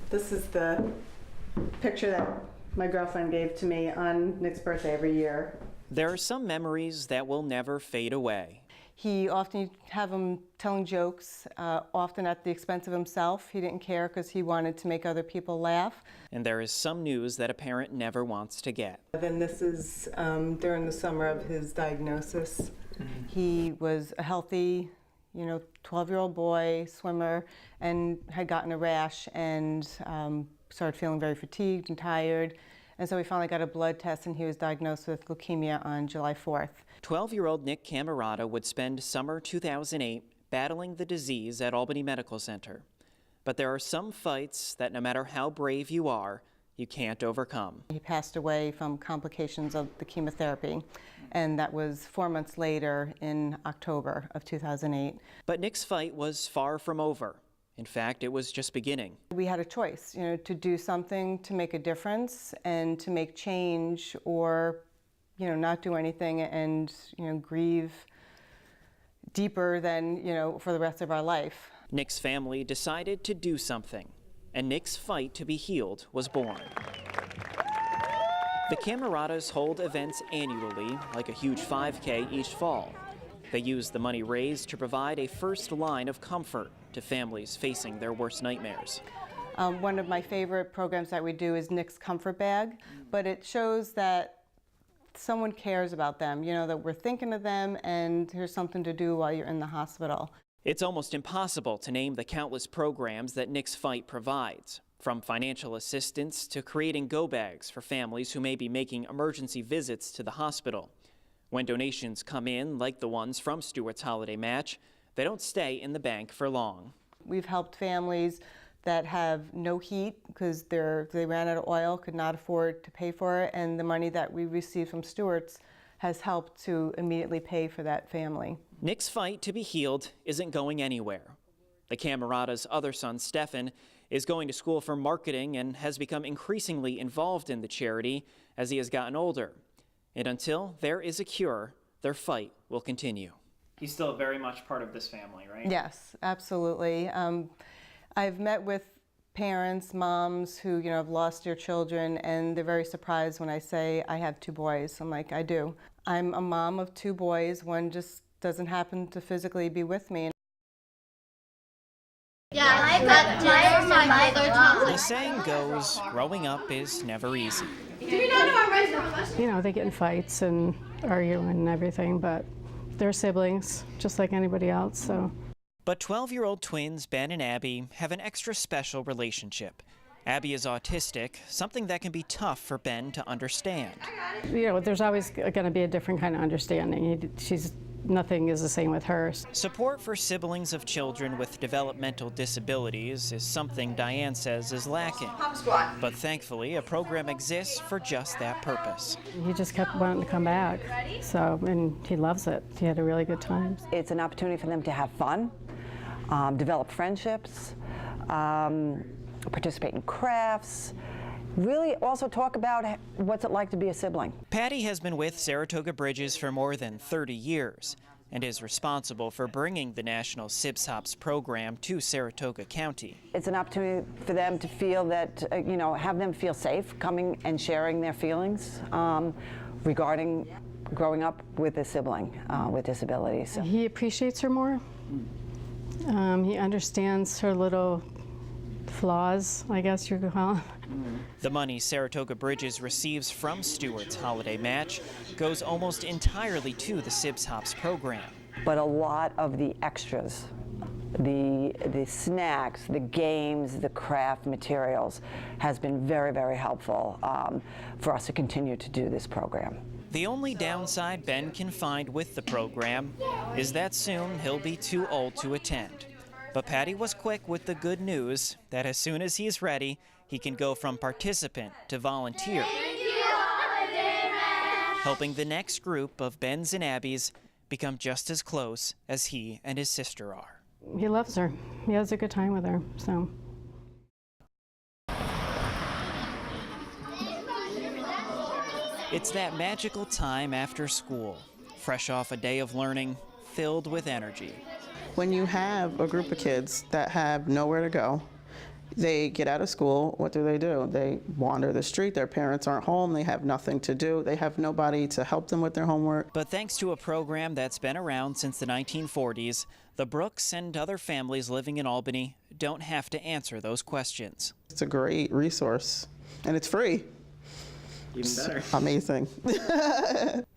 This is the picture that my girlfriend gave to me on Nick's birthday every year. There are some memories that will never fade away. He often have him telling jokes, often at the expense of himself. He didn't care because he wanted to make other people laugh. And there is some news that a parent never wants to get. Then this is during the summer of his diagnosis. He was a healthy, 12-year-old boy, swimmer, and had gotten a rash and started feeling very fatigued and tired. And so we finally got a blood test, and he was diagnosed with leukemia on July 4th. 12-year-old Nick Camerata would spend summer 2008 battling the disease at Albany Medical Center. But there are some fights that no matter how brave you are, you can't overcome. He passed away from complications of the chemotherapy, and that was 4 months later in October of 2008. But Nick's fight was far from over. In fact, it was just beginning. We had a choice, to do something to make a difference and to make change, or, not do anything and, grieve deeper than, for the rest of our life. Nick's family decided to do something, and Nick's fight to be healed was born. The Cameratas hold events annually, like a huge 5K each fall. They use the money raised to provide a first line of comfort to families facing their worst nightmares. One of my favorite programs that we do is Nick's Comfort Bag, but it shows that someone cares about them, that we're thinking of them and here's something to do while you're in the hospital. It's almost impossible to name the countless programs that Nick's Fight provides, from financial assistance to creating go bags for families who may be making emergency visits to the hospital. When donations come in, like the ones from Stewarts' holiday match, they don't stay in the bank for long. We've helped families that have no heat because they ran out of oil, could not afford to pay for it, and the money that we received from Stewarts has helped to immediately pay for that family. Nick's fight to be healed isn't going anywhere. The Camerata's other son, Stefan, is going to school for marketing and has become increasingly involved in the charity as he has gotten older. And until there is a cure, their fight will continue. He's still very much part of this family, right? Yes, absolutely. I've met with parents, moms who have lost their children, and they're very surprised when I say I have 2 boys. I'm like, I do. I'm a mom of 2 boys. One just doesn't happen to physically be with me. Yeah, The saying goes, growing up is never easy. They get in fights and argue and everything, but they're siblings, just like anybody else, so. But 12-year-old twins Ben and Abby have an extra special relationship. Abby is autistic, something that can be tough for Ben to understand. There's always going to be a different kind of understanding. Nothing is the same with her. Support for siblings of children with developmental disabilities is something Diane says is lacking. But thankfully, a program exists for just that purpose. He just kept wanting to come back, and he loves it. He had a really good time. It's an opportunity for them to have fun, develop friendships, participate in crafts, really also talk about what's it like to be a sibling. Patty has been with Saratoga Bridges for more than 30 years and is responsible for bringing the National Sibs Hops program to Saratoga County. It's an opportunity for them to feel that, have them feel safe coming and sharing their feelings regarding growing up with a sibling with disabilities. He appreciates her more. He understands her little flaws, I guess you could call them. The money Saratoga Bridges receives from Stewarts' holiday match goes almost entirely to the Sibs Hops program. But a lot of the extras, the snacks, the games, the craft materials has been very, very helpful for us to continue to do this program. The only downside Ben can find with the program is that soon he'll be too old to attend. But Patty was quick with the good news that as soon as he's ready, he can go from participant to volunteer, helping the next group of Bens and Abbies become just as close as he and his sister are. He loves her. He has a good time with her, so. It's that magical time after school, fresh off a day of learning, filled with energy. When you have a group of kids that have nowhere to go, They get out of school, what do? They wander the street, their parents aren't home, they have nothing to do, they have nobody to help them with their homework. But thanks to a program that's been around since the 1940s, the Brooks and other families living in Albany don't have to answer those questions. It's a great resource, and it's free. Even better. Amazing.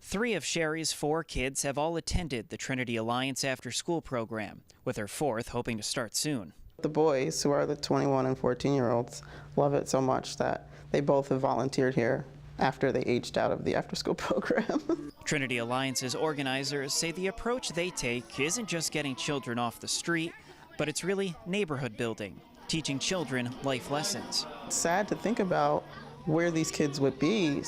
3 of Sherry's 4 kids have all attended the Trinity Alliance after-school program, with her 4th hoping to start soon. The boys, who are the 21 and 14-year-olds, love it so much that they both have volunteered here after they aged out of the after-school program. Trinity Alliance's organizers say the approach they take isn't just getting children off the street, but it's really neighborhood building, teaching children life lessons. It's sad to think about where these kids would be,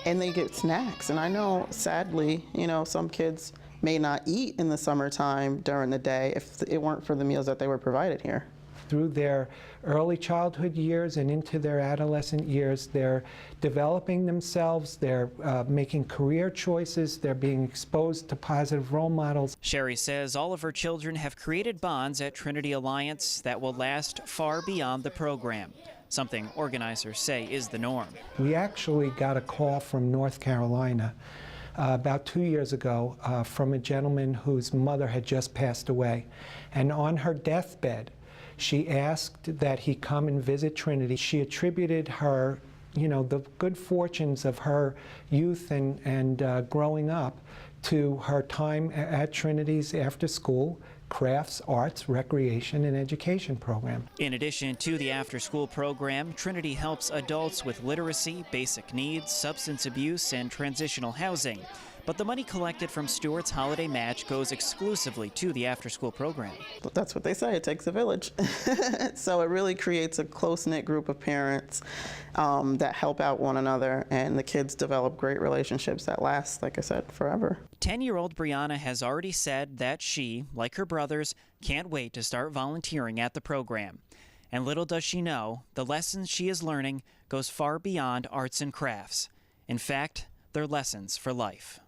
and they get snacks. And I know, sadly, some kids may not eat in the summertime during the day if it weren't for the meals that they were provided here. Through their early childhood years and into their adolescent years, they're developing themselves, they're making career choices, they're being exposed to positive role models. Sherry says all of her children have created bonds at Trinity Alliance that will last far beyond the program, something organizers say is the norm. We actually got a call from North Carolina about 2 years ago from a gentleman whose mother had just passed away. And on her deathbed, she asked that he come and visit Trinity. She attributed her, the good fortunes of her youth and growing up to her time at Trinity's after-school crafts, arts, recreation, and education program. In addition to the after-school program, Trinity helps adults with literacy, basic needs, substance abuse, and transitional housing. But the money collected from Stewarts' holiday match goes exclusively to the after-school program. That's what they say, it takes a village. So it really creates a close-knit group of parents that help out one another, and the kids develop great relationships that last, like I said, forever. 10-year-old Brianna has already said that she, like her brothers, can't wait to start volunteering at the program. And little does she know, the lessons she is learning goes far beyond arts and crafts. In fact, they're lessons for life.